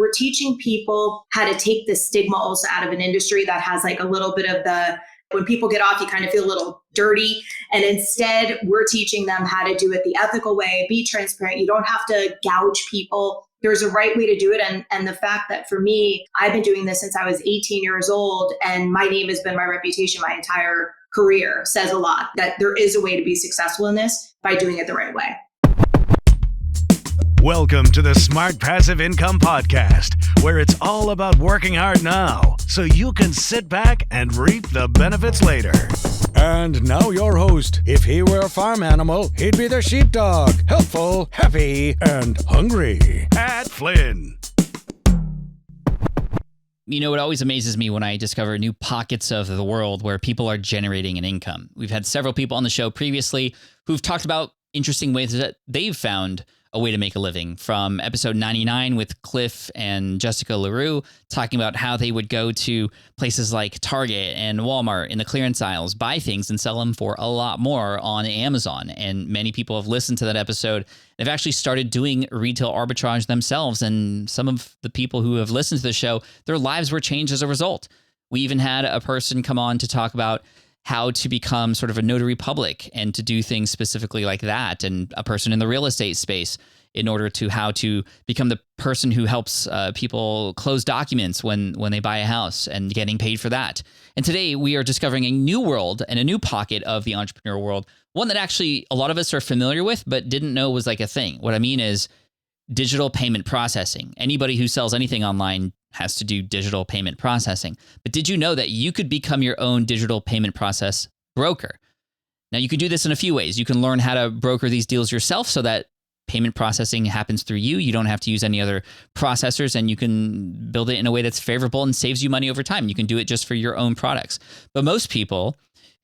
we're teaching people how to take the stigma also out of an industry that has like a little bit of the, when people get off, you kind of feel a little dirty. And instead, we're teaching them how to do it the ethical way, be transparent. You don't have to gouge people. There's a right way to do it. And the fact that for me, I've been doing this since I was 18 years old, and my name has been my reputation my entire career says a lot, that there is a way to be successful in this by doing it the right way. Welcome to the Smart Passive Income Podcast, where it's all about working hard now so you can sit back and reap the benefits later. And now your host. If he were a farm animal, he'd be the sheepdog. Helpful, happy, and hungry. Pat Flynn. You know, it always amazes me when I discover new pockets of the world where people are generating an income. We've had several people on the show previously who've talked about interesting ways that they've found a way to make a living, from episode 99 with Cliff and Jessica LaRue talking about how they would go to places like Target and Walmart in the clearance aisles, buy things and sell them for a lot more on Amazon. And many people have listened to that episode. They've actually started doing retail arbitrage themselves. And some of the people who have listened to the show, their lives were changed as a result. We even had a person come on to talk about how to become sort of a notary public and to do things specifically like that, and a person in the real estate space in order to how to become the person who helps people close documents when they buy a house and getting paid for that. And today we are discovering a new world and a new pocket of the entrepreneurial world, one that actually a lot of us are familiar with but didn't know was like a thing. What I mean is digital payment processing. Anybody who sells anything online has to do digital payment processing. But did you know that you could become your own digital payment process broker? Now, you can do this in a few ways. You can learn how to broker these deals yourself so that payment processing happens through you. You don't have to use any other processors, and you can build it in a way that's favorable and saves you money over time. You can do it just for your own products. But most people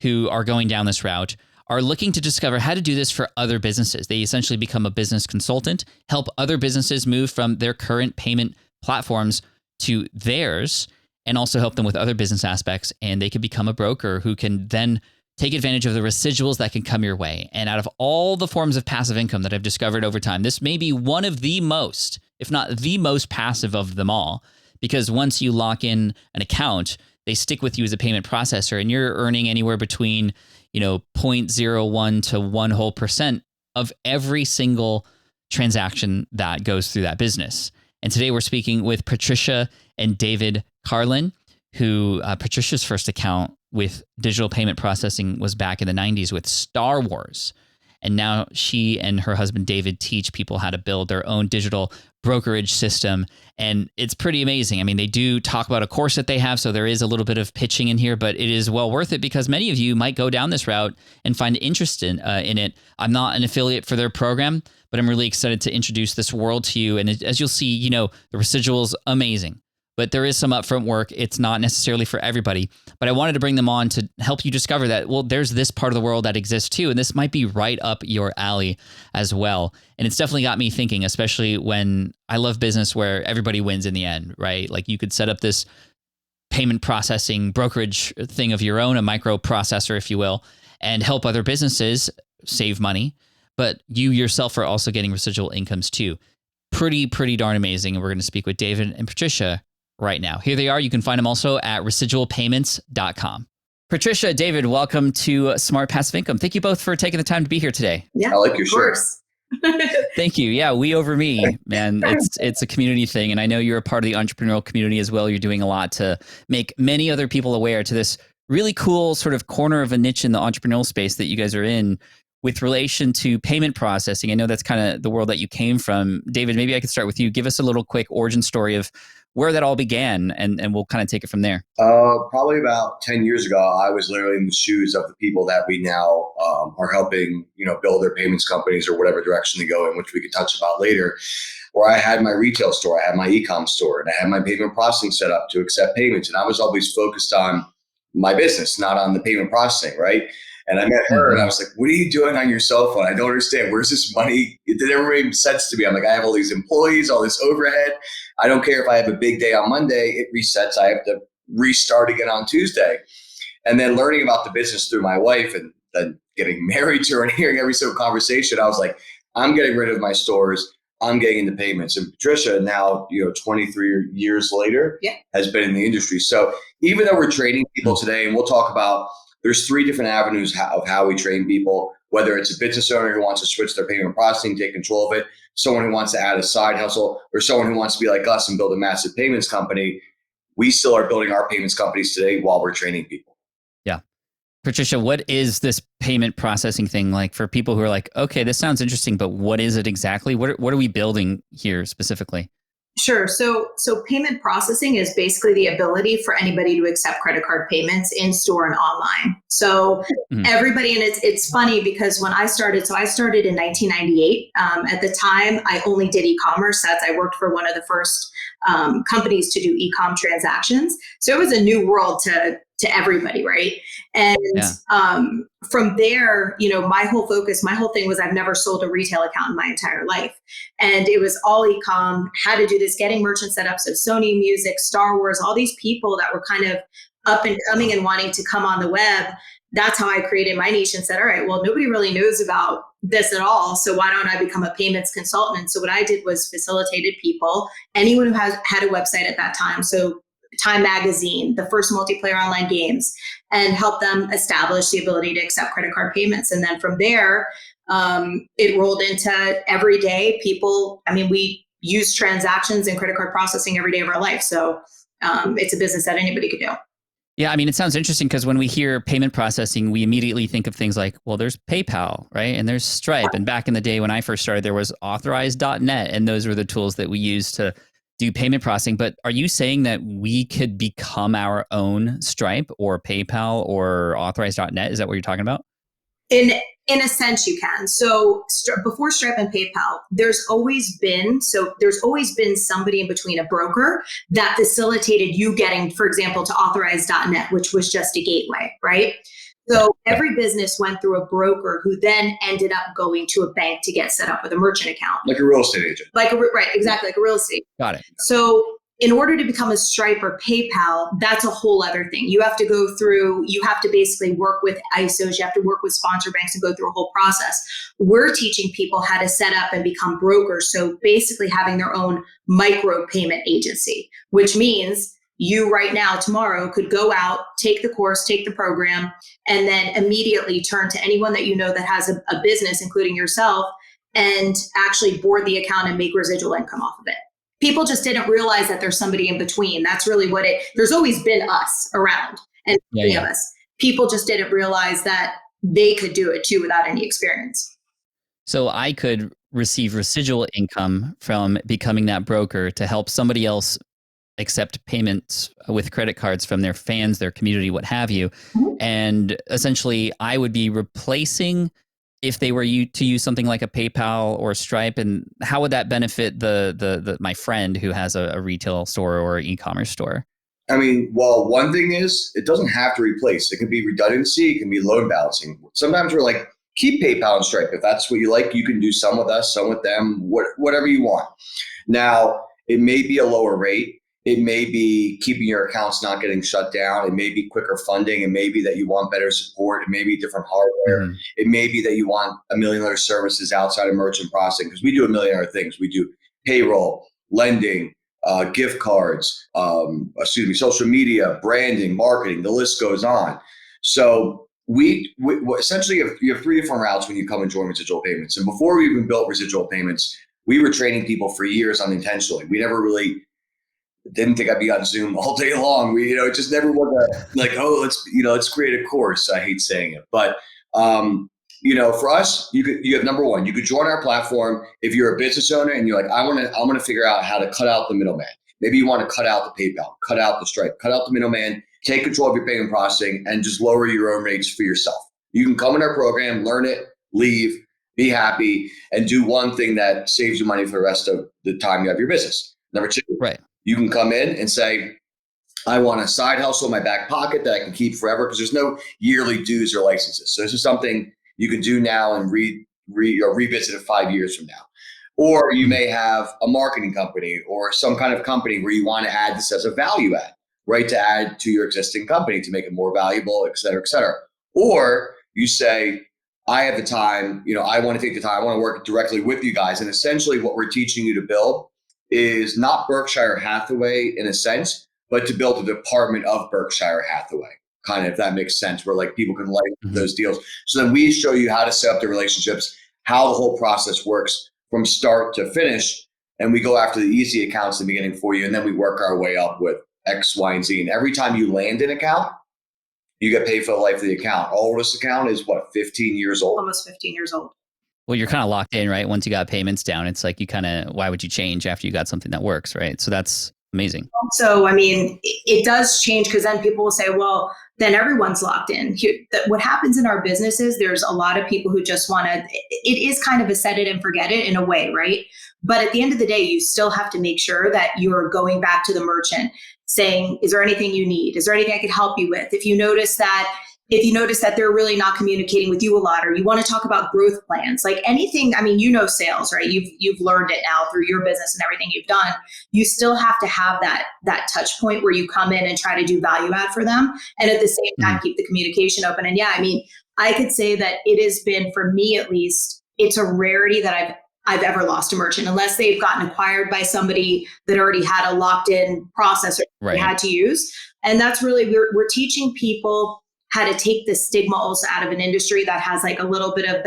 who are going down this route are looking to discover how to do this for other businesses. They essentially become a business consultant, help other businesses move from their current payment platforms to theirs, and also help them with other business aspects. And they can become a broker who can then take advantage of the residuals that can come your way. And out of all the forms of passive income that I've discovered over time, this may be one of the most, if not the most passive of them all, because once you lock in an account, they stick with you as a payment processor, and you're earning anywhere between 0.01 to 1% of every single transaction that goes through that business. And today we're speaking with Patricia and David Carlin, who Patricia's first account with digital payment processing was back in the 90s with Star Wars. And now she and her husband, David, teach people how to build their own digital brokerage system. And it's pretty amazing. I mean, they do talk about a course that they have, so there is a little bit of pitching in here, but it is well worth it because many of you might go down this route and find interest in it. I'm not an affiliate for their program, but I'm really excited to introduce this world to you. And as you'll see, the residual's amazing. But there is some upfront work. It's not necessarily for everybody. But I wanted to bring them on to help you discover that, well, there's this part of the world that exists too. And this might be right up your alley as well. And it's definitely got me thinking, especially when I love business where everybody wins in the end, right? Like you could set up this payment processing brokerage thing of your own, a micro processor, if you will, and help other businesses save money. But you yourself are also getting residual incomes too. Pretty darn amazing. And we're going to speak with David and Patricia right now. Here they are. You can find them also at residualpayments.com. Patricia, David, welcome to Smart Passive Income. Thank you both for taking the time to be here today. Yeah, I like your shirt. Thank you. Yeah, we over me, man. It's a community thing. And I know you're a part of the entrepreneurial community as well. You're doing a lot to make many other people aware to this really cool sort of corner of a niche in the entrepreneurial space that you guys are in with relation to payment processing. I know that's kind of the world that you came from. David, maybe I could start with you. Give us a little quick origin story of where that all began, and we'll kind of take it from there. Probably about 10 years ago, I was literally in the shoes of the people that we now are helping, build their payments companies or whatever direction they go in, which we could touch about later, where I had my retail store, I had my e-com store, and I had my payment processing set up to accept payments. And I was always focused on my business, not on the payment processing, right? And I met her and I was like, what are you doing on your cell phone? I don't understand. Where's this money? It didn't make sense to me. I'm like, I have all these employees, all this overhead. I don't care if I have a big day on Monday, it resets. I have to restart again on Tuesday. And then learning about the business through my wife and then getting married to her and hearing every single conversation, I was like, I'm getting rid of my stores. I'm getting into payments. And Patricia now, 23 years later, has been in the industry. So even though we're training people today, and we'll talk about, there's 3 different avenues of how we train people, whether it's a business owner who wants to switch their payment processing, take control of it, someone who wants to add a side hustle, or someone who wants to be like us and build a massive payments company. We still are building our payments companies today while we're training people. Yeah. Patricia, what is this payment processing thing like for people who are like, okay, this sounds interesting, but what is it exactly? What are we building here specifically? Sure. So payment processing is basically the ability for anybody to accept credit card payments in store and online. So everybody, and it's funny because when I started in 1998. At the time, I only did e-commerce. I worked for one of the first companies to do e-com transactions. So it was a new world to everybody, right? And from there, my whole thing was I've never sold a retail account in my entire life. And it was all e-com, how to do this, getting merchants set up. So Sony Music, Star Wars, all these people that were kind of up and coming and wanting to come on the web. That's how I created my niche and said, all right, well, nobody really knows about this at all. So why don't I become a payments consultant? And so what I did was facilitated people, anyone who had a website at that time. So Time Magazine, the first multiplayer online games, and help them establish the ability to accept credit card payments. And then from there, it rolled into everyday people. I mean, we use transactions and credit card processing every day of our life. So it's a business that anybody could do. Yeah, I mean, it sounds interesting because when we hear payment processing, we immediately think of things like, well, there's PayPal, right? And there's Stripe. And back in the day when I first started, there was authorize.net. And those were the tools that we used to do payment processing. But are you saying that we could become our own Stripe or PayPal or authorize.net? Is that what you're talking about? In a sense, you can. So before Stripe and PayPal, there's always been somebody in between, a broker that facilitated you getting, for example, to authorize.net, which was just a gateway, right? So every business went through a broker who then ended up going to a bank to get set up with a merchant account. Like a real estate agent. Right, exactly, like a real estate. Got it. So in order to become a Stripe or PayPal, that's a whole other thing. You have to basically work with ISOs, you have to work with sponsor banks and go through a whole process. We're teaching people how to set up and become brokers. So basically having their own micro payment agency, which means you right now, tomorrow, could go out, take the course, take the program, and then immediately turn to anyone that you know that has a business, including yourself, and actually board the account and make residual income off of it. People just didn't realize that there's somebody in between. That's really there's always been us around and many of us. People just didn't realize that they could do it too without any experience. So I could receive residual income from becoming that broker to help somebody else accept payments with credit cards from their fans, their community, what have you. Mm-hmm. And essentially I would be replacing, if they were to use something like a PayPal or Stripe, and how would that benefit the my friend who has a retail store or an e-commerce store? I mean, well, one thing is it doesn't have to replace. It can be redundancy. It can be load balancing. Sometimes we're like, keep PayPal and Stripe. If that's what you like, you can do some with us, some with them, whatever you want. Now, it may be a lower rate. It may be keeping your accounts not getting shut down. It may be quicker funding. It may be that you want better support. It may be different hardware. Mm-hmm. It may be that you want a million other services outside of merchant processing, because we do a million other things. We do payroll, lending, gift cards, social media, branding, marketing, the list goes on. So we essentially you have 3 different routes when you come and join residual payments. And before we even built residual payments, we were training people for years unintentionally. We never really didn't think I'd be on Zoom all day long. We, it just never was like, oh, let's create a course. I hate saying it, but for us, you have number one, you could join our platform if you're a business owner and you're like, I want to figure out how to cut out the middleman. Maybe you want to cut out the PayPal, cut out the Stripe, cut out the middleman, take control of your payment processing, and just lower your own rates for yourself. You can come in our program, learn it, leave, be happy, and do one thing that saves you money for the rest of the time you have your business. Number 2, right. You can come in and say, I want a side hustle in my back pocket that I can keep forever, because there's no yearly dues or licenses. So this is something you can do now and revisit it 5 years from now. Or you may have a marketing company or some kind of company where you want to add this as a value add, right? To add to your existing company to make it more valuable, et cetera, et cetera. Or you say, I have the time, I want to take the time, I want to work directly with you guys. And essentially what we're teaching you to build is not Berkshire Hathaway in a sense, but to build a department of Berkshire Hathaway, kind of, if that makes sense, where like people can like those deals. So then we show you how to set up the relationships, how the whole process works from start to finish. And we go after the easy accounts in the beginning for you. And then we work our way up with X, Y, and Z. And every time you land an account, you get paid for the life of the account. Our oldest account is 15 years old? Almost 15 years old. Well, you're kind of locked in, right? Once you got payments down, it's like why would you change after you got something that works, right? So that's amazing. So, I mean, it does change because then people will say, well, then everyone's locked in. What happens in our business is there's a lot of people who just want to, it is kind of a set it and forget it in a way, right? But at the end of the day, you still have to make sure that you're going back to the merchant saying, is there anything you need? Is there anything I could help you with? If you notice that they're really not communicating with you a lot, or you want to talk about growth plans, like anything, I mean, sales, right? You've learned it now through your business and everything you've done. You still have to have that touch point where you come in and try to do value add for them. And at the same time, keep the communication open. And yeah, I mean, I could say that it has been, for me at least, it's a rarity that I've ever lost a merchant, unless they've gotten acquired by somebody that already had a locked in process they had to use. And that's really, we're teaching people how to take the stigma also out of an industry that has like a little bit of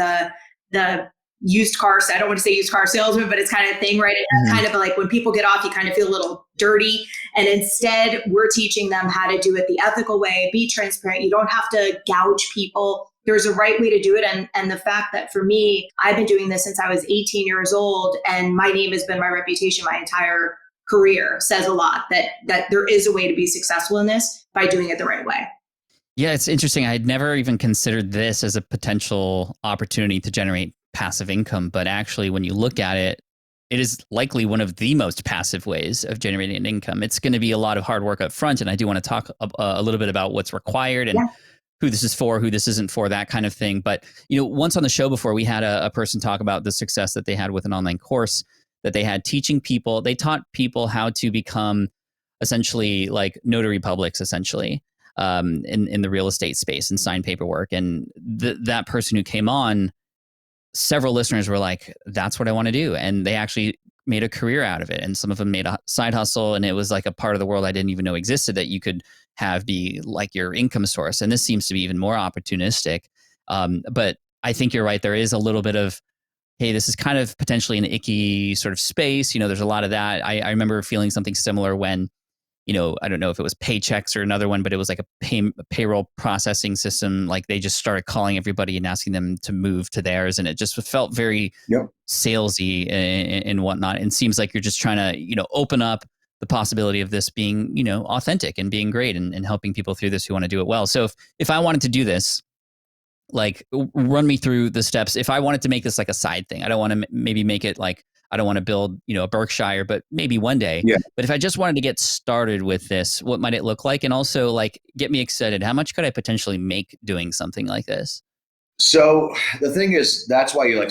the used car, I don't want to say used car salesman, but it's kind of a thing, right? It's kind of like when people get off, you kind of feel a little dirty. And instead we're teaching them how to do it the ethical way, be transparent. You don't have to gouge people. There's a right way to do it. And the fact that for me, I've been doing this since I was 18 years old, and my name has been my reputation my entire career, says a lot that there is a way to be successful in this by doing it the right way. Yeah, it's interesting. I had never even considered this as a potential opportunity to generate passive income. But actually, when you look at it, it is likely one of the most passive ways of generating an income. It's going to be a lot of hard work up front. And I do want to talk a little bit about what's required and who this is for, who this isn't for, that kind of thing. But, once on the show before, we had a person talk about the success that they had with an online course that they had teaching people. They taught people how to become essentially like notary publics, essentially. In the real estate space and sign paperwork. And that person who came on, several listeners were like, that's what I want to do. And they actually made a career out of it. And some of them made a side hustle. And it was like a part of the world I didn't even know existed that you could have be like your income source. And this seems to be even more opportunistic. But I think you're right. There is a little bit of, hey, this is kind of potentially an icky sort of space. There's a lot of that. I remember feeling something similar when, I don't know if it was Paychex or another one, but it was like a payroll processing system. Like they just started calling everybody and asking them to move to theirs. And it just felt very salesy and whatnot. And seems like you're just trying to, open up the possibility of this being, authentic and being great and helping people through this who want to do it well. So if I wanted to do this, like run me through the steps. If I wanted to make this like a side thing, I don't want to maybe make it like, I don't want to build, a Berkshire, but maybe one day. Yeah. But if I just wanted to get started with this, what might it look like? And also like, get me excited. How much could I potentially make doing something like this? So the thing is, that's why you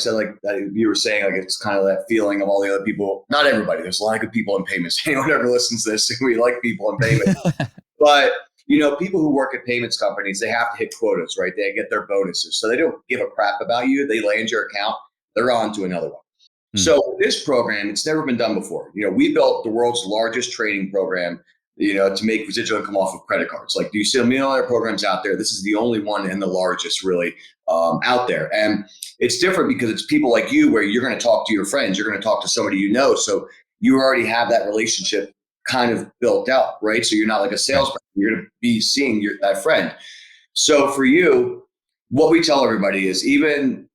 you were saying, like, it's kind of that feeling of all the other people, not everybody, there's a lot of good people in payments. Anyone ever listens to this, we like people in payments, but people who work at payments companies, they have to hit quotas, right? They get their bonuses. So they don't give a crap about you. They land your account, they're on to another one. So this program, it's never been done before. We built the world's largest trading program, to make residual income off of credit cards. Like, do you see a million other programs out there? This is the only one and the largest really out there. And it's different because it's people like you where you're going to talk to your friends. You're going to talk to somebody So you already have that relationship kind of built out, right? So you're not like a salesperson. You're going to be seeing that friend. So for you, what we tell everybody is even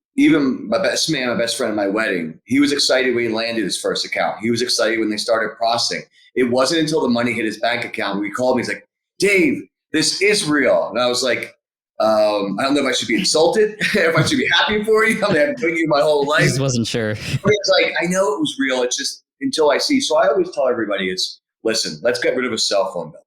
my best friend at my wedding, he was excited when he landed his first account. He was excited when they started processing. It wasn't until the money hit his bank account, we called him, he's like, Dave, this is real. And I was like, I don't know if I should be insulted, if I should be happy for you. I've been doing you my whole life. I just wasn't sure. But it's like, I know it was real. It's just until I see. So I always tell everybody listen, let's get rid of a cell phone bill,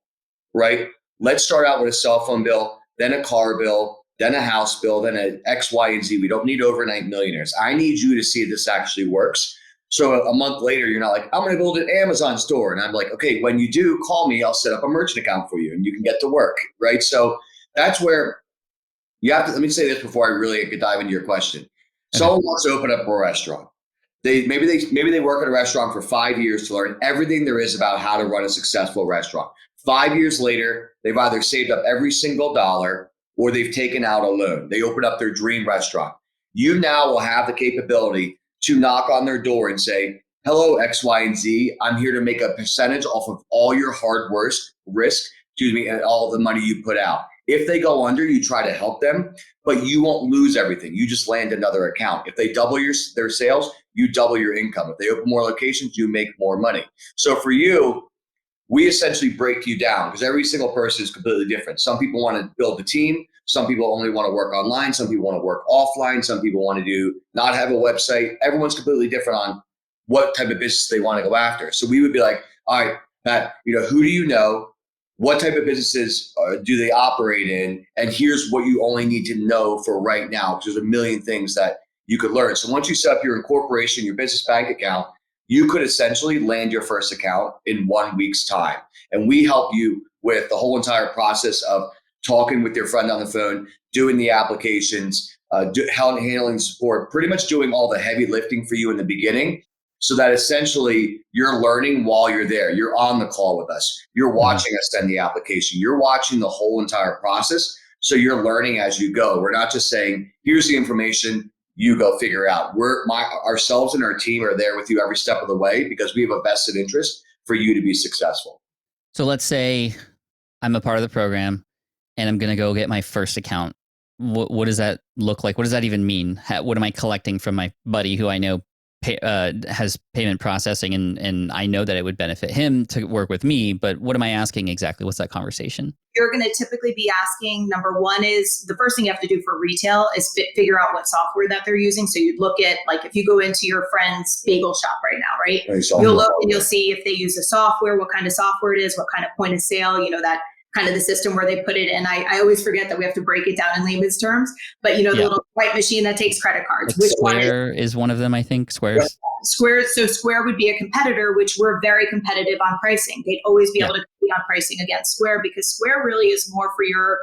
right? Let's start out with a cell phone bill, then a car bill, then a house bill, then an X, Y, and Z. We don't need overnight millionaires. I need you to see if this actually works. So a month later, you're not like, I'm going to build an Amazon store. And I'm like, okay, when you do, call me. I'll set up a merchant account for you and you can get to work, right? So that's where You have to, let me say this before I really could dive into your question. Someone wants to open up a restaurant. Maybe they work at a restaurant for 5 years to learn everything there is about how to run a successful restaurant. 5 years later, they've either saved up every single dollar or they've taken out a loan. They open up their dream restaurant. You now will have the capability to knock on their door and say, hello, X, Y, and Z. I'm here to make a percentage off of all your hard risk, and all the money you put out. If they go under, you try to help them, but you won't lose everything. You just land another account. If they double their sales, you double your income. If they open more locations, you make more money. So for you, we essentially break you down because every single person is completely different. Some people want to build the team. Some people only want to work online. Some people want to work offline. Some people want to not have a website. Everyone's completely different on what type of business they want to go after. So we would be like, all right, Pat, who do you know? What type of businesses do they operate in? And here's what you only need to know for right now, because there's a million things that you could learn. So once you set up your incorporation, your business bank account, you could essentially land your first account in 1 week's time. And we help you with the whole entire process of talking with your friend on the phone, doing the applications, handling support, pretty much doing all the heavy lifting for you in the beginning, so that essentially you're learning while you're there. You're on the call with us. You're watching us send the application. You're watching the whole entire process. So you're learning as you go. We're not just saying, here's the information, you go figure it out. Ourselves and our team are there with you every step of the way because we have a vested interest for you to be successful. So let's say I'm a part of the program and I'm going to go get my first account. What does that look like? What does that even mean? What am I collecting from my buddy who I know has payment processing and I know that it would benefit him to work with me, but what am I asking exactly? What's that conversation? You're going to typically be asking, number one is the first thing you have to do for retail is figure out what software that they're using. So you'd look at, like, if you go into your friend's bagel shop right now, right? You'll look and you'll see if they use a software, what kind of software it is, what kind of point of sale, that kind of the system where they put it in. I always forget that we have to break it down in layman's terms, but the little white machine that takes credit cards. Like Square is one of them, I think. Square. So Square would be a competitor, which we're very competitive on pricing. They'd always be able to compete on pricing against Square because Square really is more for your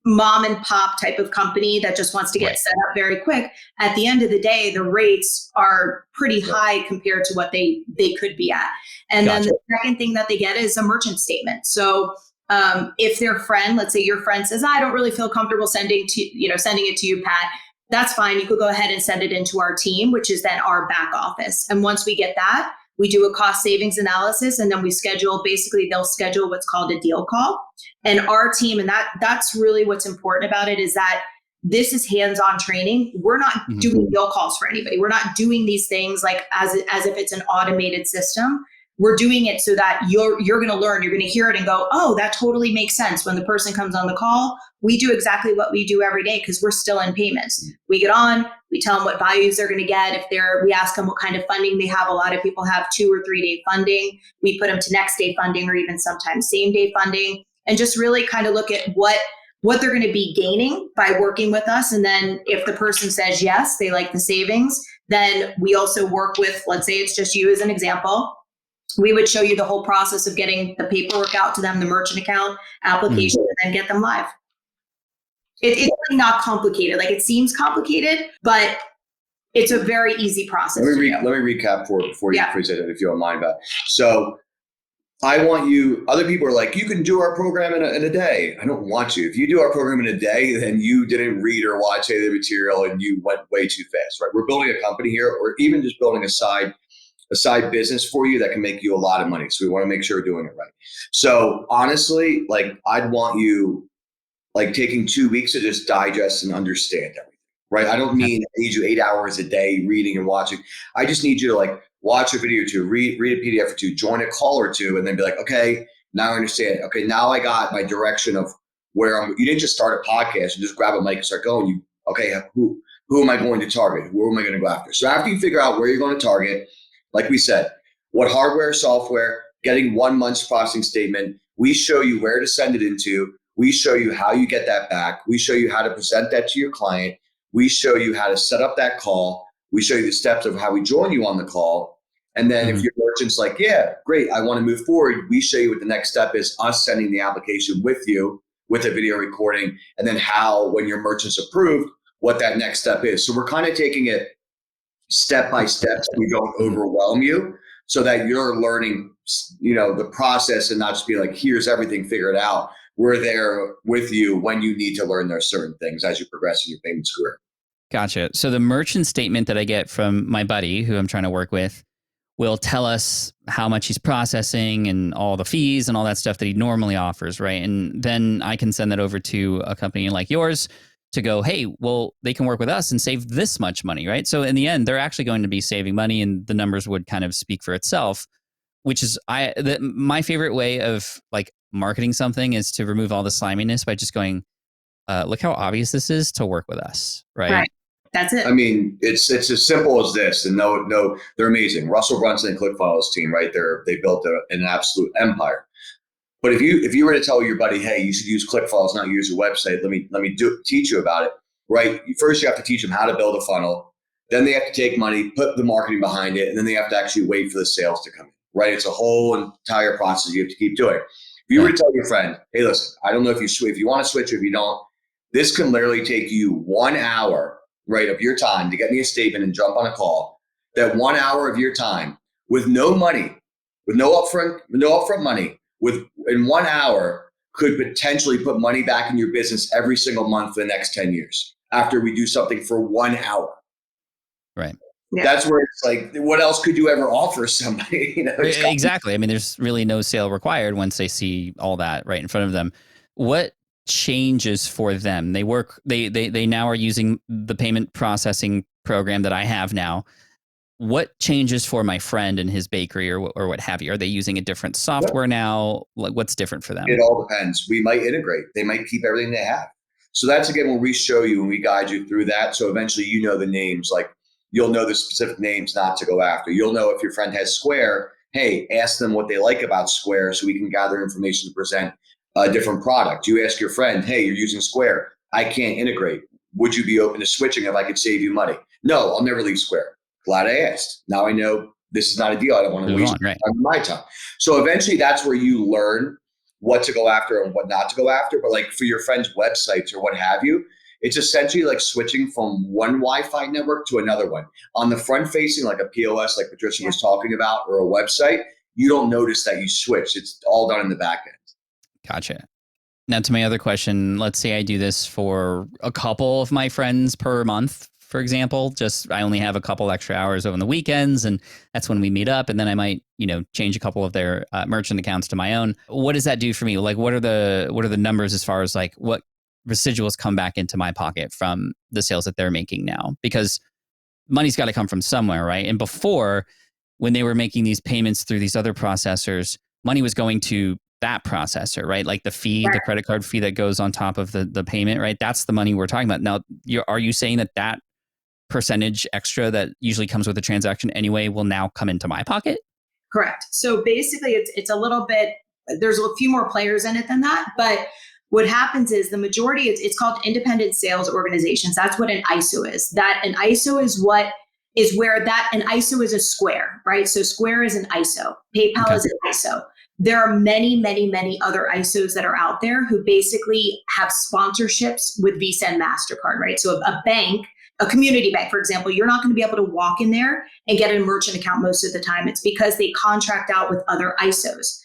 mom and pop type of company that just wants to get set up very quick. At the end of the day, the rates are pretty high compared to what they could be at. And then the second thing that they get is a merchant statement. So if their friend, let's say your friend says, I don't really feel comfortable sending it to you, Pat, that's fine. You could go ahead and send it into our team, which is then our back office. And once we get that, we do a cost savings analysis, and then they'll schedule what's called a deal call. And our team, and that's really what's important about it, is that this is hands-on training. We're not doing deal calls for anybody. We're not doing these things like as if it's an automated system. We're doing it so that you're going to learn, you're going to hear it and go, oh, that totally makes sense. When the person comes on the call, we do exactly what we do every day because we're still in payments. We get on, we tell them what values they're going to get. We ask them what kind of funding they have. A lot of people have 2 or 3 day funding. We put them to next day funding or even sometimes same day funding, and just really kind of look at what they're going to be gaining by working with us. And then if the person says yes, they like the savings, then we also work with, let's say it's just you as an example. We would show you the whole process of getting the paperwork out to them, the merchant account application, and then get them live. It's really not complicated. Like, it seems complicated, but it's a very easy process. Let me recap before you say that, if you don't mind about it. So I want you, other people are like, you can do our program in a day. I don't want you. If you do our program in a day, then you didn't read or watch any of the material and you went way too fast, right? We're building a company here, or even just building a side business for you that can make you a lot of money. So we want to make sure we're doing it right. So honestly, like, I'd want you like taking 2 weeks to just digest and understand everything, right? I don't need you 8 hours a day reading and watching. I just need you to like watch a video or two, read a PDF or two, join a call or two, and then be like, okay, now I understand. Okay, now I got my direction of where I'm. You didn't just start a podcast and just grab a mic and start going. Who am I going to target? Where am I going to go after? So after you figure out where you're going to target, like we said, what hardware, software, getting 1 month's processing statement, we show you where to send it into. We show you how you get that back. We show you how to present that to your client. We show you how to set up that call. We show you the steps of how we join you on the call. And then if your merchant's like, yeah, great, I want to move forward, we show you what the next step is, us sending the application with you with a video recording, and then how, when your merchant's approved, what that next step is. So we're kind of taking it step by step so we don't overwhelm you, so that you're learning, the process and not just be like, here's everything figured out. We're there with you when you need to learn those certain things as you progress in your payments career. Gotcha. So the merchant statement that I get from my buddy who I'm trying to work with will tell us how much he's processing and all the fees and all that stuff that he normally offers, right? And then I can send that over to a company like yours to go, hey, well, they can work with us and save this much money, right? So in the end, they're actually going to be saving money, and the numbers would kind of speak for itself, which is my favorite way of like marketing something is to remove all the sliminess by just going, look how obvious this is to work with us, right? That's it. I mean, it's as simple as this. And no, they're amazing. Russell Brunson and ClickFunnels team, right? They built an absolute empire. But if you were to tell your buddy, hey, you should use ClickFunnels, not use your website, let me teach you about it, right? First, you have to teach them how to build a funnel. Then they have to take money, put the marketing behind it, and then they have to actually wait for the sales to come in, right? It's a whole entire process you have to keep doing. If you were to tell your friend, hey, listen, I don't know if you want to switch or if you don't, this can literally take you 1 hour, right, of your time to get me a statement and jump on a call. That 1 hour of your time with no money, with no upfront money, in 1 hour could potentially put money back in your business every single month for the next 10 years after we do something for 1 hour. Right. Yeah. That's where it's like, what else could you ever offer somebody? Exactly. I mean, there's really no sale required once they see all that right in front of them. What changes for them? They now are using the payment processing program that I have now. What changes for my friend and his bakery or what have you? Are they using a different software now? Like, what's different for them? It all depends. We might integrate. They might keep everything they have. So that's, again, when we show you and we guide you through that. So eventually, the names, like you'll know the specific names not to go after. You'll know if your friend has Square, hey, ask them what they like about Square so we can gather information to present a different product. You ask your friend, hey, you're using Square. I can't integrate. Would you be open to switching if I could save you money? No, I'll never leave Square. Glad I asked. Now I know this is not a deal. I don't want to waste my time. So eventually that's where you learn what to go after and what not to go after. But like for your friends' websites or what have you, it's essentially like switching from one Wi-Fi network to another one. On the front facing, like a POS, like Patricia was talking about, or a website, you don't notice that you switched. It's all done in the back end. Gotcha. Now to my other question, let's say I do this for a couple of my friends per month, for example. Just I only have a couple extra hours over the weekends, and that's when we meet up. And then I might, change a couple of their merchant accounts to my own. What does that do for me? Like, what are the numbers as far as like what residuals come back into my pocket from the sales that they're making now? Because money's got to come from somewhere, right? And before, when they were making these payments through these other processors, money was going to that processor, right? Like the fee, the credit card fee that goes on top of the payment, right? That's the money we're talking about. Now, are you saying that percentage extra that usually comes with a transaction anyway will now come into my pocket? Correct. So basically it's a little bit, there's a few more players in it than that, but what happens is the majority, it's called independent sales organizations. That's what an ISO is. That an ISO is an ISO is a Square, right? So Square is an ISO. PayPal is an ISO. There are many, many, many other ISOs that are out there who basically have sponsorships with Visa and MasterCard, right? So a bank, a community bank, for example, you're not going to be able to walk in there and get a merchant account most of the time. It's because they contract out with other ISOs.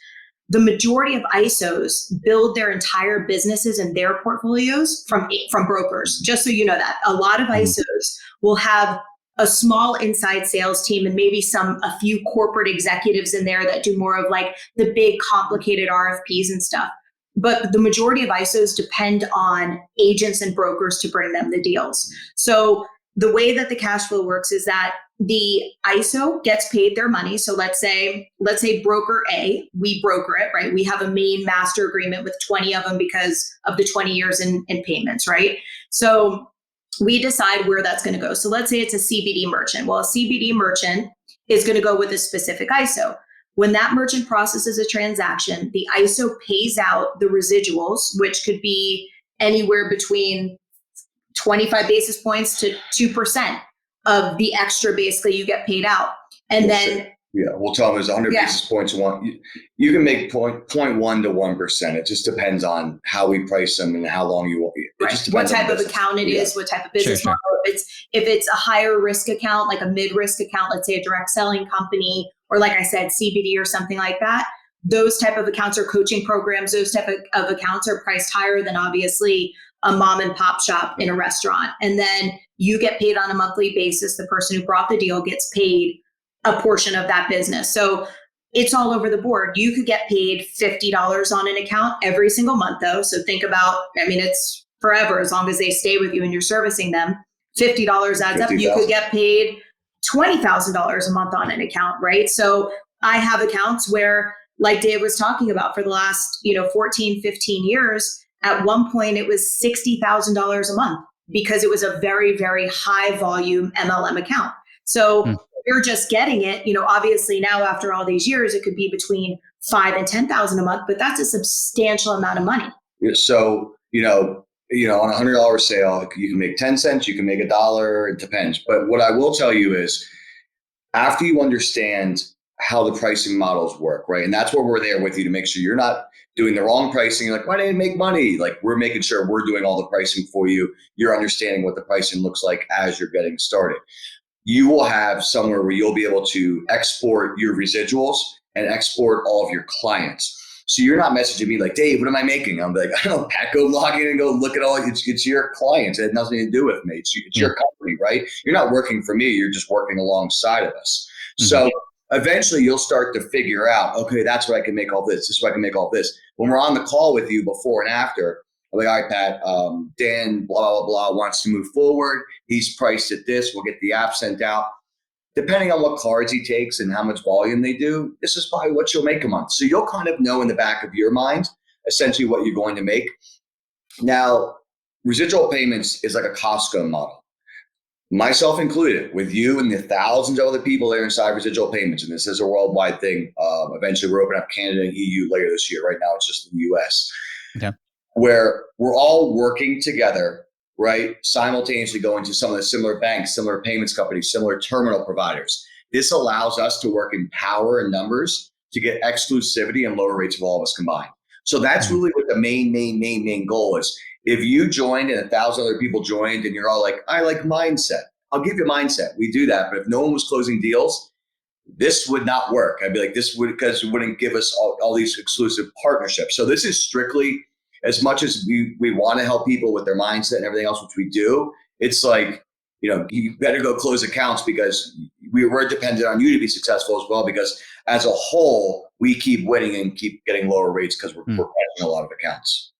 The majority of ISOs build their entire businesses and their portfolios from brokers, just so you know that. A lot of ISOs will have a small inside sales team and maybe a few corporate executives in there that do more of like the big complicated RFPs and stuff. But the majority of ISOs depend on agents and brokers to bring them the deals. So the way that the cash flow works is that the ISO gets paid their money. So let's say broker A, we broker it, right? We have a main master agreement with 20 of them because of the 20 years in payments, right? So we decide where that's going to go. So let's say it's a CBD merchant. Well, a CBD merchant is going to go with a specific ISO. When that merchant processes a transaction, the ISO pays out the residuals, which could be anywhere between 25 basis points to 2% of the extra basically you get paid out. And then Yeah, we'll tell them there's 100 Yeah. basis points. You can make 0.1 to 1%. It just depends on how we price them and how long you want. It Right. just What depends on type the of business. account it is, what type of business Sure. model. If it's a higher risk account, like a mid-risk account, let's say a direct selling company, or like I said, CBD or something like that, those type of accounts or coaching programs, those type of accounts are priced higher than obviously a mom and pop shop in a restaurant. And then you get paid on a monthly basis. The person who brought the deal gets paid a portion of that business. So it's all over the board. You could get paid $50 on an account every single month though. So think about, it's forever as long as they stay with you and you're servicing them. $50 adds up. You could get paid $20,000 a month on an account, right? So I have accounts where, like Dave was talking about, for the last 14, 15 years, at one point it was $60,000 a month because it was a very, very high volume MLM account. So you're just getting it, obviously now after all these years, it could be between 5 and 10,000 a month, but that's a substantial amount of money. So, on a $100 sale, you can make 10 cents, you can make $1. It depends. But what I will tell you is after you understand how the pricing models work, right? And that's where we're there with you to make sure you're not doing the wrong pricing. You're like, why didn't I make money? Like, we're making sure we're doing all the pricing for you. You're understanding what the pricing looks like as you're getting started. You will have somewhere where you'll be able to export your residuals and export all of your clients. So you're not messaging me like, Dave, what am I making? I'm like, I don't know, Pat, go log in and go look at all, it's your clients. It has nothing to do with me. It's your company, right? You're not working for me. You're just working alongside of us. Mm-hmm. So eventually you'll start to figure out, okay, that's what I can make all this. This is what I can make all this. When we're on the call with you before and after, I'm like, all right, Pat, Dan, blah, blah, blah, wants to move forward. He's priced at this. We'll get the app sent out. Depending on what cards he takes and how much volume they do, this is probably what you'll make a month. So you'll kind of know in the back of your mind, essentially what you're going to make. Now, residual payments is like a Costco model. Myself included, with you and the thousands of other people there inside residual payments. And this is a worldwide thing. Eventually, we're opening up Canada and EU later this year. Right now, it's just in the US. Okay. Where we're all working together, right? Simultaneously going to some of the similar banks, similar payments companies, similar terminal providers. This allows us to work in power and numbers to get exclusivity and lower rates of all of us combined. So that's really what the main goal is. If you joined and 1,000 other people joined and you're all like, I like mindset, I'll give you mindset. We do that. But if no one was closing deals, this would not work. I'd be like, because it wouldn't give us all these exclusive partnerships. So this is strictly, as much as we want to help people with their mindset and everything else, which we do, it's like, you better go close accounts because we're dependent on you to be successful as well, because as a whole, we keep winning and keep getting lower rates because we're catching a lot of accounts.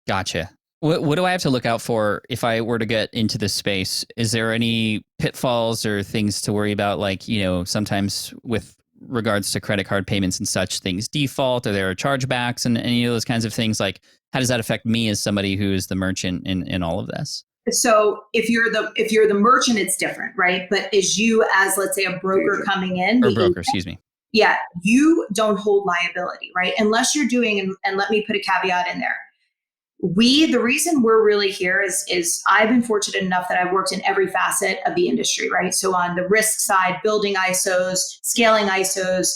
Gotcha. What do I have to look out for if I were to get into this space? Is there any pitfalls or things to worry about? Like, sometimes with regards to credit card payments and such, things default, or there are chargebacks and any of those kinds of things. Like, how does that affect me as somebody who is the merchant in all of this? So if you're the merchant, it's different, right? But as you, as let's say a broker coming in, or broker, excuse me. Yeah, you don't hold liability, right? Unless you're doing, and let me put a caveat in there. The reason we're really here is I've been fortunate enough that I've worked in every facet of the industry, right? So on the risk side, building ISOs, scaling ISOs,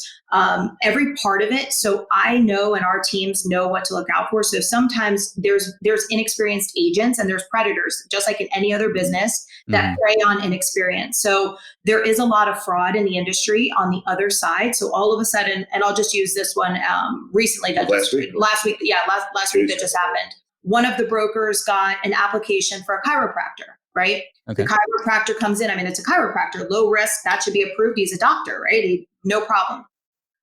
every part of it. So I know, and our teams know what to look out for. So sometimes there's inexperienced agents and there's predators, just like in any other business, that prey on inexperience. So there is a lot of fraud in the industry on the other side. So all of a sudden, and I'll just use this one recently, last week that just happened. One of the brokers got an application for a chiropractor, right? Okay. The chiropractor comes in. It's a chiropractor, low risk. That should be approved. He's a doctor, right? No problem.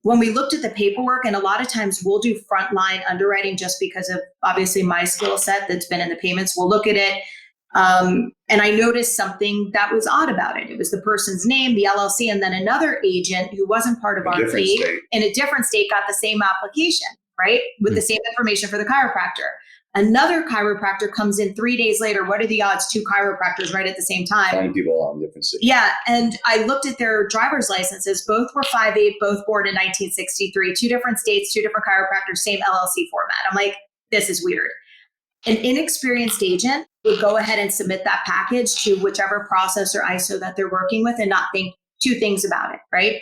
When we looked at the paperwork, and a lot of times we'll do frontline underwriting just because of obviously my skill set that's been in the payments. We'll look at it. And I noticed something that was odd about it. It was the person's name, the LLC, and then another agent who wasn't part of our fleet in a different state got the same application, right? With the same information for the chiropractor. Another chiropractor comes in 3 days later. What are the odds? 2 chiropractors right at the same time. 9 people on different states. Yeah. And I looked at their driver's licenses. Both were 5'8", both born in 1963, 2 different states, 2 different chiropractors, same LLC format. I'm like, this is weird. An inexperienced agent would go ahead and submit that package to whichever process or ISO that they're working with and not think 2 things about it, right?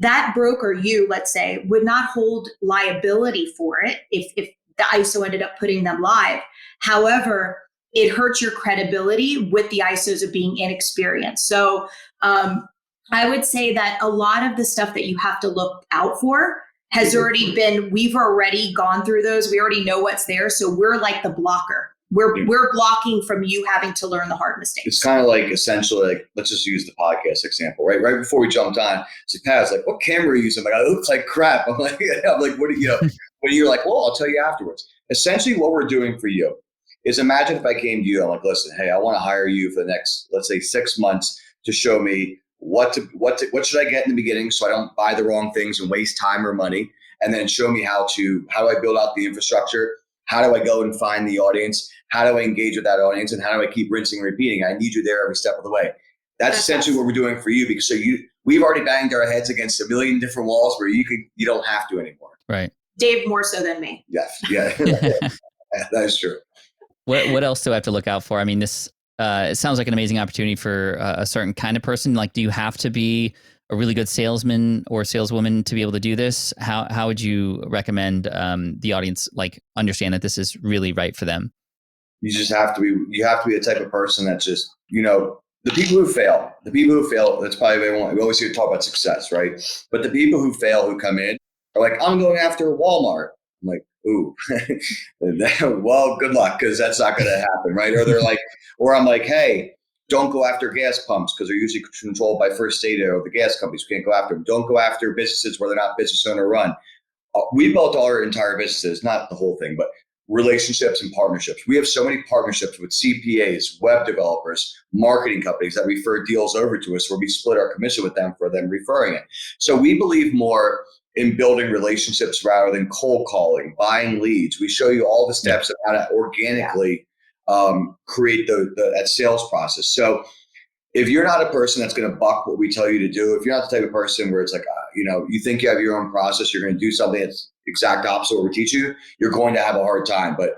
that broker, let's say, would not hold liability for it if the ISO ended up putting them live. However, it hurts your credibility with the ISOs of being inexperienced. So I would say that a lot of the stuff that you have to look out for has already been, we've already gone through those. We already know what's there. So we're like the blocker. We're blocking from you having to learn the hard mistakes. It's kind of like essentially like, let's just use the podcast example, right? Right before we jumped on, it's like, Pat, like, what camera are you using? I'm like, it looks like crap. I'm like, what do you know? When you're like, well, I'll tell you afterwards. Essentially what we're doing for you is, imagine if I came to you, I'm like, listen, hey, I want to hire you for the next, let's say 6 months to show me what should I get in the beginning so I don't buy the wrong things and waste time or money, and then show me how do I build out the infrastructure? How do I go and find the audience? How do I engage with that audience? And how do I keep rinsing and repeating? I need you there every step of the way. That's essentially what we're doing for you, because we've already banged our heads against a million different walls where you don't have to anymore. Right. Dave more so than me. Yes. Yeah. That is true. What else do I have to look out for? I mean, this it sounds like an amazing opportunity for a certain kind of person. Like, do you have to be a really good salesman or saleswoman to be able to do this? How would you recommend the audience like understand that this is really right for them? You just have to be. You have to be the type of person that's just, the people who fail. That's probably we always hear talk about success, right? But the people who fail, who come in, are like, I'm going after Walmart. I'm like, ooh, well, good luck, because that's not going to happen, right? Or they're like, or I'm like, hey, don't go after gas pumps because they're usually controlled by First State or the gas companies. We can't go after them. Don't go after businesses where they're not business owner run. We built our entire businesses, not the whole thing, but relationships and partnerships. We have so many partnerships with CPAs, web developers, marketing companies that refer deals over to us, where we split our commission with them for them referring it. So we believe more in building relationships rather than cold calling, buying leads. We show you all the steps of how to organically create that sales process. So if you're not a person that's going to buck what we tell you to do, if you're not the type of person where it's like, you think you have your own process, you're going to do something that's exact opposite of what we teach you, you're going to have a hard time. But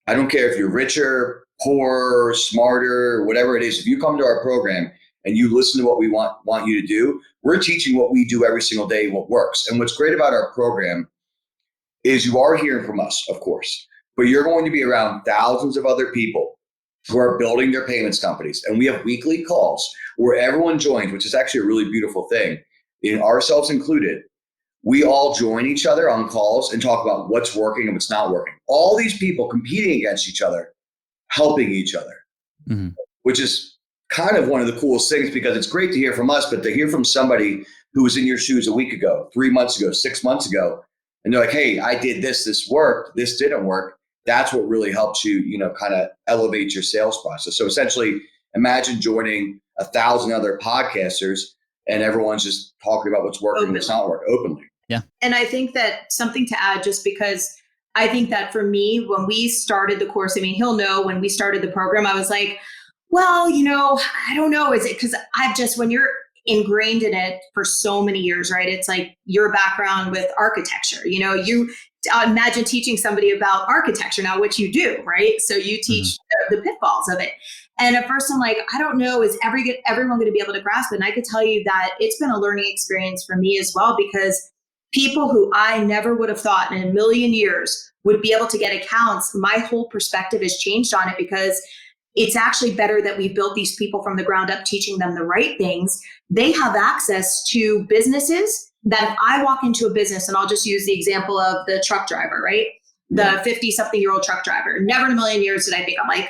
I don't care if you're richer, poorer, smarter, whatever it is. If you come to our program and you listen to what we want you to do, we're teaching what we do every single day, what works. And what's great about our program is you are hearing from us, of course, but you're going to be around thousands of other people who are building their payments companies. And we have weekly calls where everyone joins, which is actually a really beautiful thing, in ourselves included. We all join each other on calls and talk about what's working and what's not working. All these people competing against each other, helping each other, which is kind of one of the coolest things, because it's great to hear from us, but to hear from somebody who was in your shoes a week ago, 3 months ago, 6 months ago, and they're like, hey, I did this worked, this didn't work. That's what really helps you, kind of elevate your sales process. So essentially, imagine joining 1,000 other podcasters and everyone's just talking about what's working and what's not working openly. Yeah. And I think that something to add, just because I think that for me, when we started the course, he'll know when we started the program, I was like, well, I don't know. Is it because when you're ingrained in it for so many years, right? It's like your background with architecture, you imagine teaching somebody about architecture now, which you do, right? So you teach the pitfalls of it. And at first I'm like, I don't know, is everyone going to be able to grasp it? And I could tell you that it's been a learning experience for me as well, because people who I never would have thought in a million years would be able to get accounts, my whole perspective has changed on it, because it's actually better that we've built these people from the ground up, teaching them the right things. They have access to businesses that if I walk into a business, and I'll just use the example of the truck driver, right? The 50-something-year-old truck driver. Never in a million years did I think, I'm like,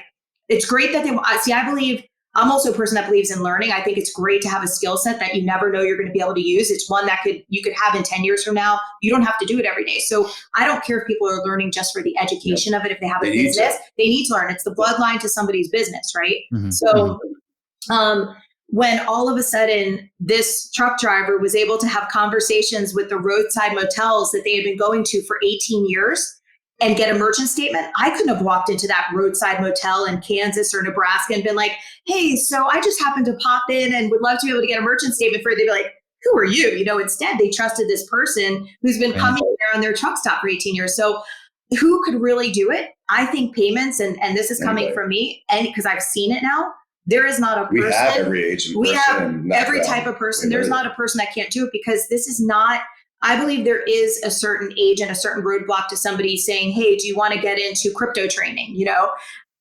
it's great that I believe, I'm also a person that believes in learning. I think it's great to have a skill set that you never know you're going to be able to use. It's one that you could have in 10 years from now. You don't have to do it every day. So I don't care if people are learning just for the education of it. If they have a business, they need to learn. It's the bloodline to somebody's business, right? So when all of a sudden this truck driver was able to have conversations with the roadside motels that they had been going to for 18 years and get a merchant statement, I couldn't have walked into that roadside motel in Kansas or Nebraska and been like, hey, so I just happened to pop in and would love to be able to get a merchant statement for you. They'd be like, who are you? Instead they trusted this person who's been coming there on their truck stop for 18 years. So who could really do it? I think payments, and this is coming from me, and because I've seen it now, There is not a person. We have every age and we person. have and every background. type of person. There's not a person that can't do it, because this is not, I believe there is a certain age and a certain roadblock to somebody saying, hey, do you want to get into crypto training? You know,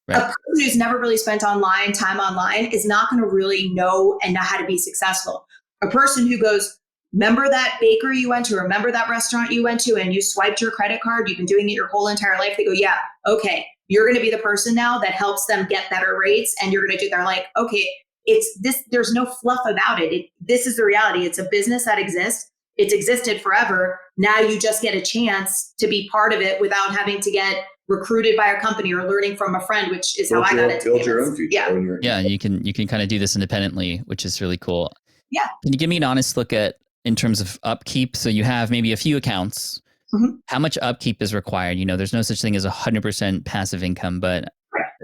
Right. A person who's never really spent time online is not going to really know and know how to be successful. A person who goes, remember that bakery you went to, remember that restaurant you went to, and you swiped your credit card, you've been doing it your whole entire life. They go, yeah, okay. You're going to be the person now that helps them get better rates. And you're going to do, they're like, okay, it's this, there's no fluff about it. This is the reality. It's a business that exists. It's existed forever. Now you just get a chance to be part of it without having to get recruited by a company or learning from a friend, which is how I got into build your payments. own future. Yeah. Yeah, you can kind of do this independently, which is really cool. Yeah. Can you give me an honest look at, in terms of upkeep? So you have maybe a few accounts. Mm-hmm. How much upkeep is required? You know, there's no such thing as 100% passive income, but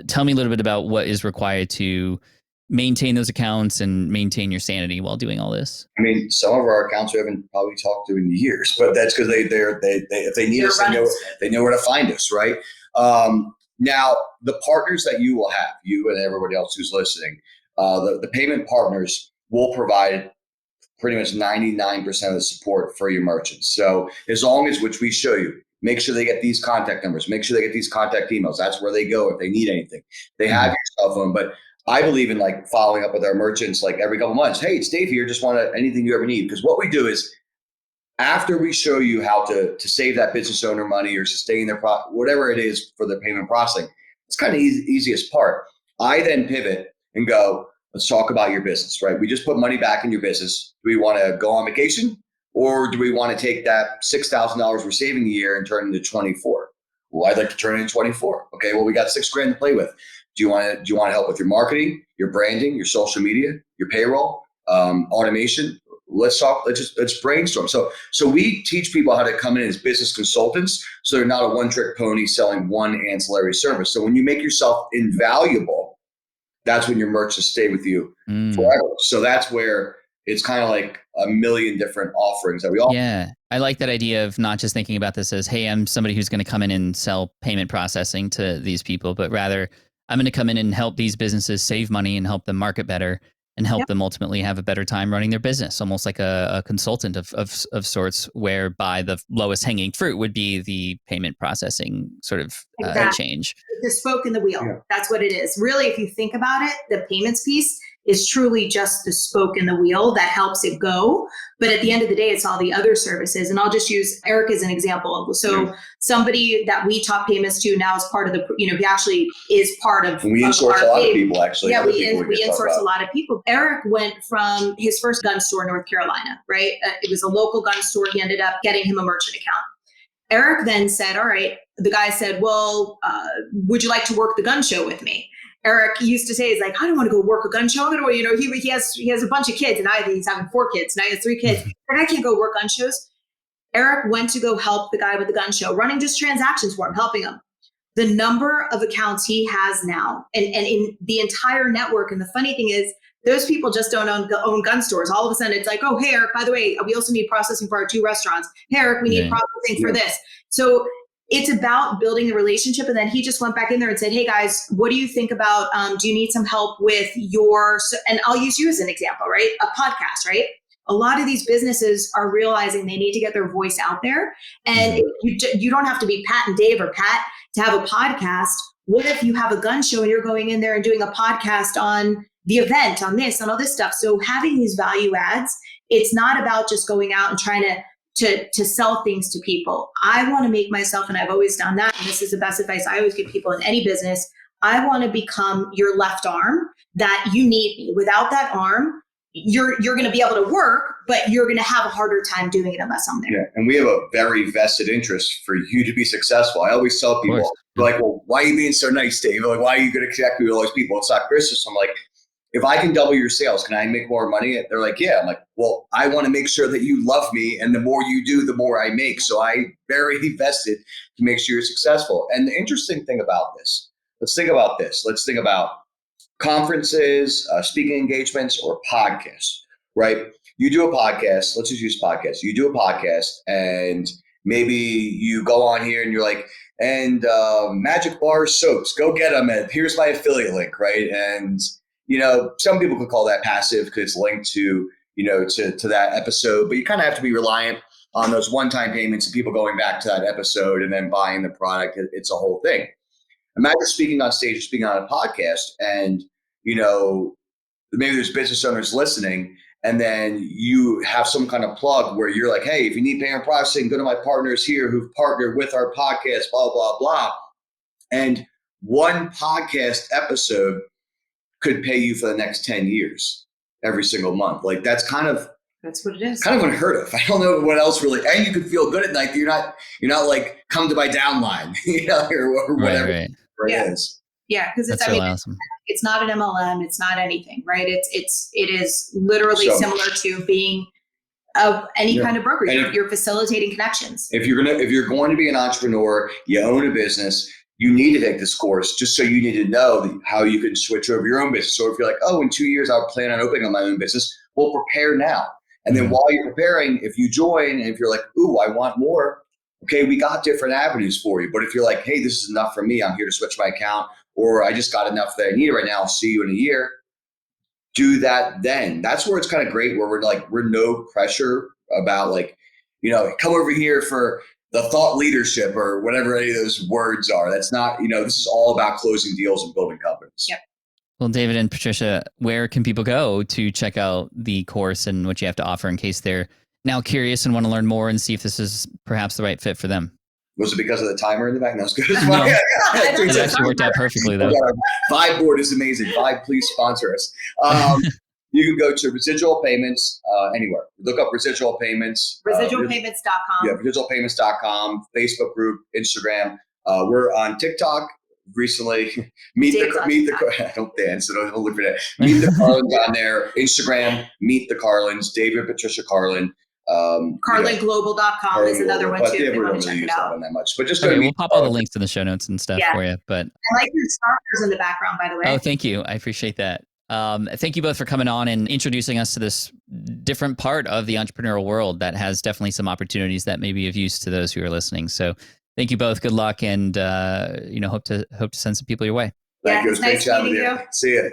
tell me a little bit about what is required to maintain those accounts and maintain your sanity while doing all this. I mean, some of our accounts we haven't probably talked to in years, but that's because they if they need us, they know where to find us, right? Now, the partners that you will have, you and everybody else who's listening, the payment partners will provide pretty much 99% of the support for your merchants. So as long as, which we show you, make sure they get these contact numbers, make sure they get these contact emails. That's where they go if they need anything. They have your cell phone, but I believe in like following up with our merchants like every couple months. Hey, it's Dave here. Just want anything you ever need. Because what we do is after we show you how to save that business owner money or sustain their whatever it is for the payment processing, it's kind of easiest part. I then pivot and go, let's talk about your business, right? We just put money back in your business. Do we want to go on vacation, or do we want to take that $6,000 we're saving a year and turn it into 24? Well, I'd like to turn it into 24. Okay, well, we got $6,000 to play with. Do you want to help with your marketing, your branding, your social media, your payroll, automation? Let's talk. Let's brainstorm. So we teach people how to come in as business consultants, so they're not a one-trick pony selling one ancillary service. So when you make yourself invaluable, that's when your merchants stay with you forever. So that's where it's kind of like a million different offerings that we offer. Yeah. I like that idea of not just thinking about this as, hey, I'm somebody who's going to come in and sell payment processing to these people, but rather I'm going to come in and help these businesses save money and help them market better and help them ultimately have a better time running their business, almost like a consultant of sorts, whereby the lowest hanging fruit would be the payment processing sort of change. The spoke in the wheel. Yeah. That's what it is. Really, if you think about it, the payments piece is truly just the spoke in the wheel that helps it go. But at the end of the day, it's all the other services. And I'll just use Eric as an example. So somebody that we talk payments to now is part of the, he actually is part of. We insource a lot of people, actually. Yeah, we insource a lot of people. Eric went from his first gun store in North Carolina, right? It was a local gun store. He ended up getting him a merchant account. Eric then said, all right, the guy said, well, would you like to work the gun show with me? Eric used to say, he's like, I don't want to go work a gun show. I'm going to, he has a bunch of kids, and he's having 4 kids. Now he has 3 kids. And I can't go work gun shows. Eric went to go help the guy with the gun show, running just transactions for him, helping him. The number of accounts he has now and in the entire network. And the funny thing is, those people just don't own gun stores. All of a sudden it's like, oh, hey, Eric, by the way, we also need processing for our 2 restaurants. Hey, Eric, we need processing for this. So it's about building the relationship. And then he just went back in there and said, hey guys, what do you think about, do you need some help with and I'll use you as an example, right? A podcast, right? A lot of these businesses are realizing they need to get their voice out there. And you don't have to be Pat and Dave or Pat to have a podcast. What if you have a gun show and you're going in there and doing a podcast on the event, on this, on all this stuff? So having these value adds, it's not about just going out and trying to sell things to people. I want to make myself, and I've always done that, and this is the best advice I always give people in any business, I want to become your left arm that you need me. Without that arm, you're going to be able to work, but you're going to have a harder time doing it unless I'm there. Yeah, and we have a very vested interest for you to be successful. I always tell people, they're like, well, why are you being so nice, Dave? Like, why are you going to connect me with all these people? It's not Christmas. I'm like, if I can double your sales, can I make more money? They're like, yeah. I'm like, well, I want to make sure that you love me. And the more you do, the more I make. So I very vested to make sure you're successful. And the interesting thing about this, let's think about this. Let's think about conferences, speaking engagements, or podcasts, right? You do a podcast. Let's just use podcasts. You do a podcast and maybe you go on here and you're like, and Magic Bar soaps, go get them. And here's my affiliate link, right? And some people could call that passive because it's linked to, to that episode, but you kind of have to be reliant on those one-time payments and people going back to that episode and then buying the product. It's a whole thing. Imagine speaking on stage or speaking on a podcast and, maybe there's business owners listening and then you have some kind of plug where you're like, hey, if you need payment processing, go to my partners here who've partnered with our podcast, blah, blah, blah. And one podcast episode could pay you for the next 10 years, every single month. Like that's what it is. Kind of unheard of. I don't know what else really, and you can feel good at night. You're not like come to my downline, or whatever it is. Yeah. Cause that's really awesome. It's not an MLM. It's not anything, right? It is literally similar to being any kind of brokerage. You're facilitating connections. If you're going to be an entrepreneur, you own a business, you need to take this course just so you need to know how you can switch over your own business. So if you're like, oh, in 2 years, I'll plan on opening my own business, well, prepare now. And then while you're preparing, if you join and if you're like, ooh, I want more, okay, we got different avenues for you. But if you're like, hey, this is enough for me, I'm here to switch my account, or I just got enough that I need right now, I'll see you in a year, do that then. That's where it's kind of great, where we're no pressure about like, come over here for the thought leadership or whatever any of those words are. That's not, this is all about closing deals and building companies. Yep. Well, David and Patricia, where can people go to check out the course and what you have to offer in case they're now curious and want to learn more and see if this is perhaps the right fit for them? Was it because of the timer in the back? No, it's good. No. It actually worked out perfectly, though. Vibe board is amazing. Vibe, please sponsor us. You can go to residual payments anywhere. Look up residual payments. Residualpayments.com. Yeah, residualpayments.com, Facebook group, Instagram. We're on TikTok recently. Meet the don't dance, so don't look for that. Meet the Carlins on there. Instagram, Meet the Carlins. David and Patricia Carlin. CarlinGlobal.com is another one too. If you want to check it out. That much, but just we'll pop all the links in the show notes and stuff for you. But I like your starters in the background, by the way. Oh, thank you. I appreciate that. Thank you both for coming on and introducing us to this different part of the entrepreneurial world that has definitely some opportunities that may be of use to those who are listening. So thank you both. Good luck, and hope to send some people your way. Thank you. It was great chatting with you. See you.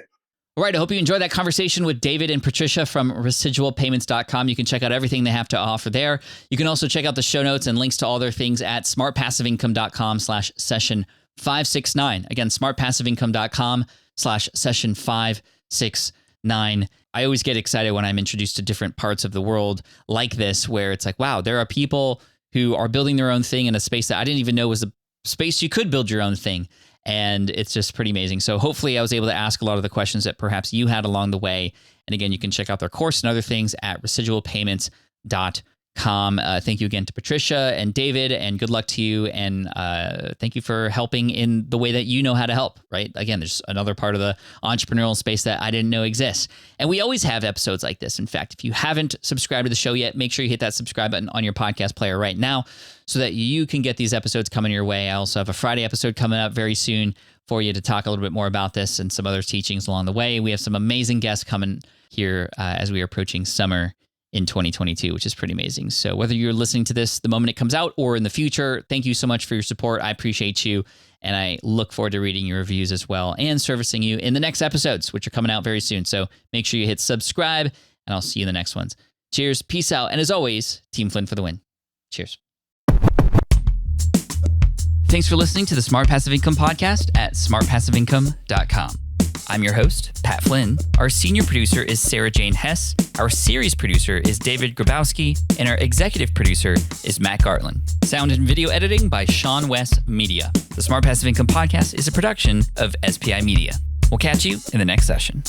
All right, I hope you enjoyed that conversation with David and Patricia from residualpayments.com. You can check out everything they have to offer there. You can also check out the show notes and links to all their things at smartpassiveincome.com/session569. Again, smartpassiveincome.com/session569. I always get excited when I'm introduced to different parts of the world like this, where it's like, wow, there are people who are building their own thing in a space that I didn't even know was a space you could build your own thing. And it's just pretty amazing. So hopefully I was able to ask a lot of the questions that perhaps you had along the way. And again, you can check out their course and other things at residualpayments.com. Thank you again to Patricia and David, and good luck to you. And thank you for helping in the way that you know how to help, right? Again, there's another part of the entrepreneurial space that I didn't know exists. And we always have episodes like this. In fact, if you haven't subscribed to the show yet, make sure you hit that subscribe button on your podcast player right now so that you can get these episodes coming your way. I also have a Friday episode coming up very soon for you to talk a little bit more about this and some other teachings along the way. We have some amazing guests coming here as we are approaching summer in 2022, which is pretty amazing. So whether you're listening to this the moment it comes out or in the future, thank you so much for your support. I appreciate you. And I look forward to reading your reviews as well and servicing you in the next episodes, which are coming out very soon. So make sure you hit subscribe, and I'll see you in the next ones. Cheers. Peace out. And as always, Team Flynn for the win. Cheers. Thanks for listening to the Smart Passive Income Podcast at smartpassiveincome.com. I'm your host, Pat Flynn. Our senior producer is Sarah Jane Hess. Our series producer is David Grabowski. And our executive producer is Matt Gartland. Sound and video editing by Sean West Media. The Smart Passive Income Podcast is a production of SPI Media. We'll catch you in the next session.